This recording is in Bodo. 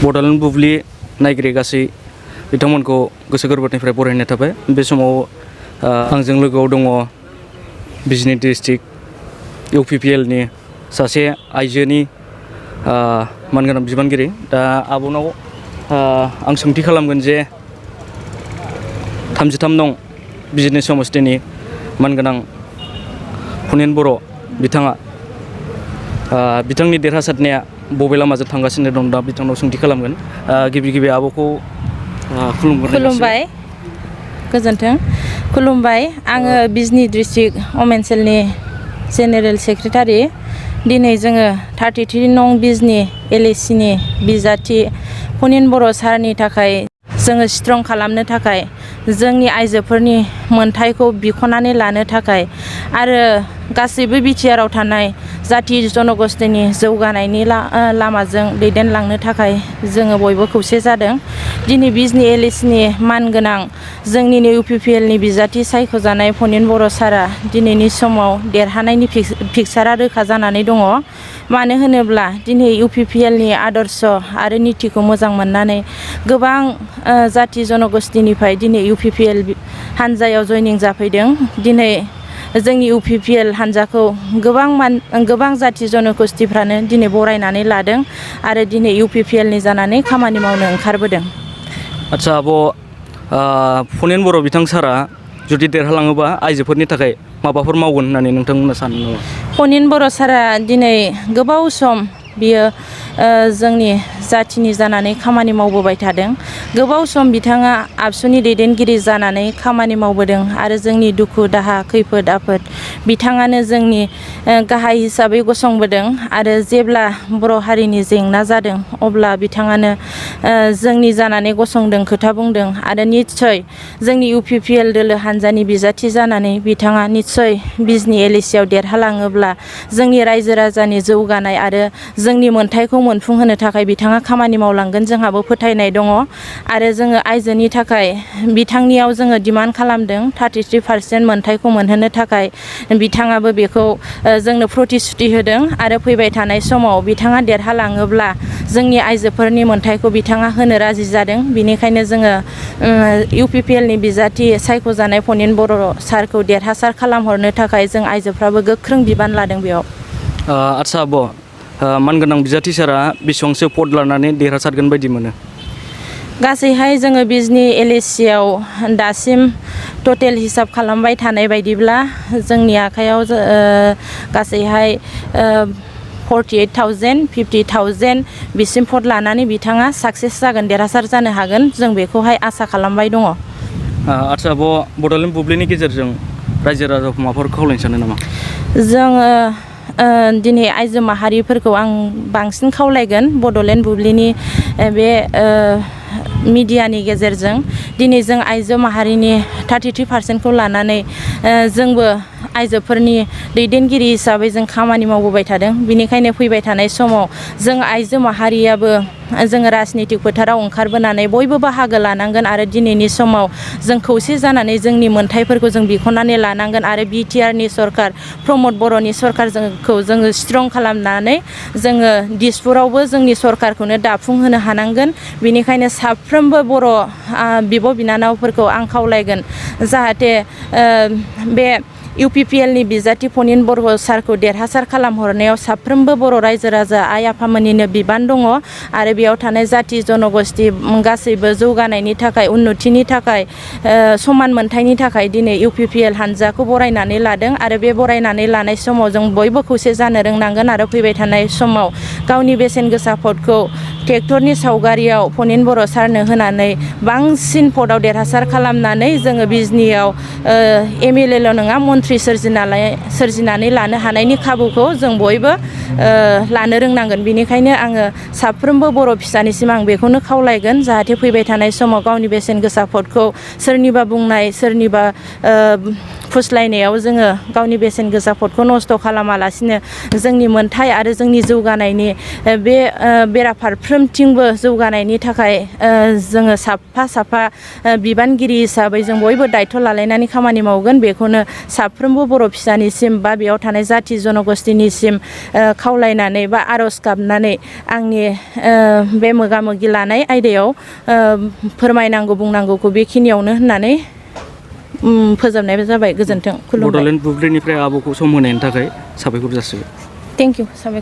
बड'लेण्ड बुब्लि नायगिरि गासै बिथांमोनखौ गोसो गोरबोनिफ्राय बरायनाय थाबाय। बे समाव आंजों लोगोआव दङ बिजनी डिस्ट्रिक्ट UPPL नि सासे आइजोनि मानगोनां बिबानगिरि। दा आब'नाव आं सोंथि खालामगोन जे 33 नं बिजनी समस्तिनि मानगोनां फुनेन बर' बिथाङा बिथांनि देरहासारनाया बबे लामाजों थांगासिनो दं, दा बिथांनाव सोंथि खालामगोन। गिबि आब'खौ खुलुमबाय, गोजोन्थों। खुलुमबाय, आङो बिजनी डिस्ट्रिक्ट वमेन सेलनि जेनेरेल सेक्रेटारि। दिनै जोङो 33 नं बिजनी LAC नि बिजाथि फुनेन बर' सारनि थाखाय जोङो स्ट्रं खालामनो थाखाय, जोंनि आइजोफोरनि मोनथायखौ बिख'नानै लानो थाखाय आरो गासैबो बिटिआरआव थानाय जाथि जनगोष्ठीनि जौगानायनि लामाजों दैदेनलांनो थाखाय जोङो बयबो खौसे जादों। दिनै बिजनी LAC नि मानगोनां जोंनिनो UPPL नि बिजाथि सायख'जानाय फुनेन बर' सारा दिनैनि समाव देरहानायनि पिकचारा रोखा जानानै दङ। मानो होनोब्ला दिनै UPPL नि आदर्श आरो नीतिखौ मोजां मोननानै गोबां जाथि जनगोष्ठीनिफ्राय दिनै UPPL हानजायाव जयनिं जाफैदों। दिनै जोंनि UPPL हानजाखौ गोबां जाथि जनगोष्ठीफ्रानो दिनै बरायनानै लादों आरो दिनै UPPL नि जानानै खामानि मावनो ओंखारबोदों। आदसा आब', फुनेन बर' बिथां सारा जुदि देरहालाङोबा आइजोफोरनि थाखाय माबाफोर मावगोन होननानै नोंथांमोना सानो नामा? फुनेन बर' सारा दिनै गोबाव सम बियो जोंनि जाथिनि जानानै खामानि मावबोबाय थादों। गोबाव सम बिथाङा आबसुनि दैदेनगिरि जानानै खामानि मावबोदों आरो जोंनि दुखु दाहा खैफोद आफोद बिथाङानो जोंनि गाहाय हिसाबै गसंबोदों आरो जेब्ला बर' हारिनि जेंना जादों अब्ला बिथाङानो जोंनि जानानै गसंदों, खोथा बुंदों आरो निस्सय जोंनि UPPL दोलो हानजानि बिजाथि जानानै बिथाङा निस्सय बिजनी LAC आव देरहालाङोब्ला जोंनि रायजो राजानि जौगानाय आरो जोंनि मोनथायखौ मोनफुंहोनो थाखाय बिथाङा खामानि मावलांगोन, जोंहाबो फोथायनाय दङ। आरो जोङो आइजोनि थाखाय बिथांनियाव जोङो डिमान्ड खालामदों 33% मोनथायखौ मोनहोनो थाखाय। बिथाङाबो बेखौ जोंनो प्रतिश्रुति होदों आरो फैबाय थानाय समाव बिथाङा देरहालाङोब्ला जोंनि आइजोफोरनि मोनथायखौ बिथाङा होनो राजि जादों। बेनिखायनो जोङो UPPL नि बिजाथि सायख'जानाय फुनेन बर' सारखौ देरहासार खालामहरनो थाखाय जों आइजोफ्राबो गोख्रों बिबान लादों बेयाव। आदसा आब', मानगोनां बिजाथि सारा बेसेबांसो भट लानानै देरहासारगोन बायदि मोनो? गासैहाय जोङो बिजनी LAC आव दासिम टटेल हिसाब खालामबाय थानाय बायदिब्ला जोंनि आखायाव गासैहाय 48,000, 50,000 बिसिम भट लानानै बिथाङा साक्सेस जागोन, देरहासार जानो हागोन, जों बेखौहाय आसा खालामबाय दङ। आदसा आब', बड'लेण्ड बुब्लिनि गेजेरजों रायजो राजाखौ माबाफोर खावलायनो सानो नामा? जोङो दिनै आइजो माहारिफोरखौ आं बांसिन खावलायगोन बड'लेण्ड बुब्लिनि बे मिडियानि गेजेरजों दिनै जों आइजो माहारिनि 33%खौ लानानै जोंबो आइजोफोरनि दैदेनगिरि हिसाबै जों खामानि मावबोबाय थादों। बिनिखायनो फैबाय थानाय समाव जों आइजो माहारियाबो जोङो राजनितिक फोथाराव ओंखारबोनानै बयबो बाहागो लानांगोन आरो दिनैनि समाव जों खौसे जानानै जोंनि मोनथायफोरखौ जों बिख'नानै लानांगोन आरो BTR नि सरकार प्रमद बर'नि सरकारखौ जोङो स्ट्रं खालामनानै जोङो दिसपुरावबो जोंनि सरकारखौनो दाफुंहोनो हानांगोन। बेनिखायनो साफ्रोमबो बर' बिब' बिनानावफोरखौ आं खावलायगोन जाहाथे बे UPPL नि बिजाथि फुनेन बर' सारखौ देरहासार खालामहरनायाव साफ्रोमबो बर' रायजो राजा आइ आफामोननिनो बिबान दङ आरो बेयाव थानाय जाथि जनगोष्ठी गासैबो जौगानायनि थाखाय, उन्नतिनि थाखाय, समान मोनथायनि थाखाय दिनै UPPL हानजाखौ बरायनानै लादों आरो बे बरायनानै लानाय समाव जों बयबो खौसे जानो रोंनांगोन आरो फैबाय थानाय समाव गावनि बेसेन गोसा भटखौ ट्रेक्टरनि सावगारियाव फुनेन बर' सारनो होनानै बांसिन भटआव देरहासार खालामनानै जोङो बिजनीयाव MLA ल' नङा मन्थ्रि सोरजिनानै लानो हानायनि खाबुखौ जों बयबो लानो रोंनांगोन। बेनिखायनो आङो साफ्रोमबो बर' फिसानिसिम आं बेखौनो खावलायगोन जाहाथे फैबाय थानाय समाव गावनि बेसेन गोसा भटखौ सोरनिबा बुंनाय, सोरनिबा फुस्लायनायाव जोङो गावनि बेसेन गोसा भटखौ नस्थ' खालामालासिनो जोंनि मोनथाय आरो जोंनि जौगानायनि बे बेराफारफ्रोमथिंबो जौगानायनि थाखाय जोङो साफा बिबानगिरि हिसाबै जों बयबो दायथ' लालायनानै खामानि मावगोन बेखौनो साफ्रोमबो बर' फिसानिसिम बा बेयाव थानाय जाथि जनगोष्ठीनिसिम खावलायनानै बा आर'ज गाबनानै आंनि बे मोगा मोगि लानाय आयदायाव फोरमायनांगौ बुंनांगौखौ बेखिनियावनो होननानै फोजोबनाय जाबाय। गोजोन्थों, खुलुमबाय। बड'लेण्ड बुब्लिनिफ्राय आब'खौ सम होनायनि थाखाय साबायखर जासिबाय। थेंक इउ, साबायखर।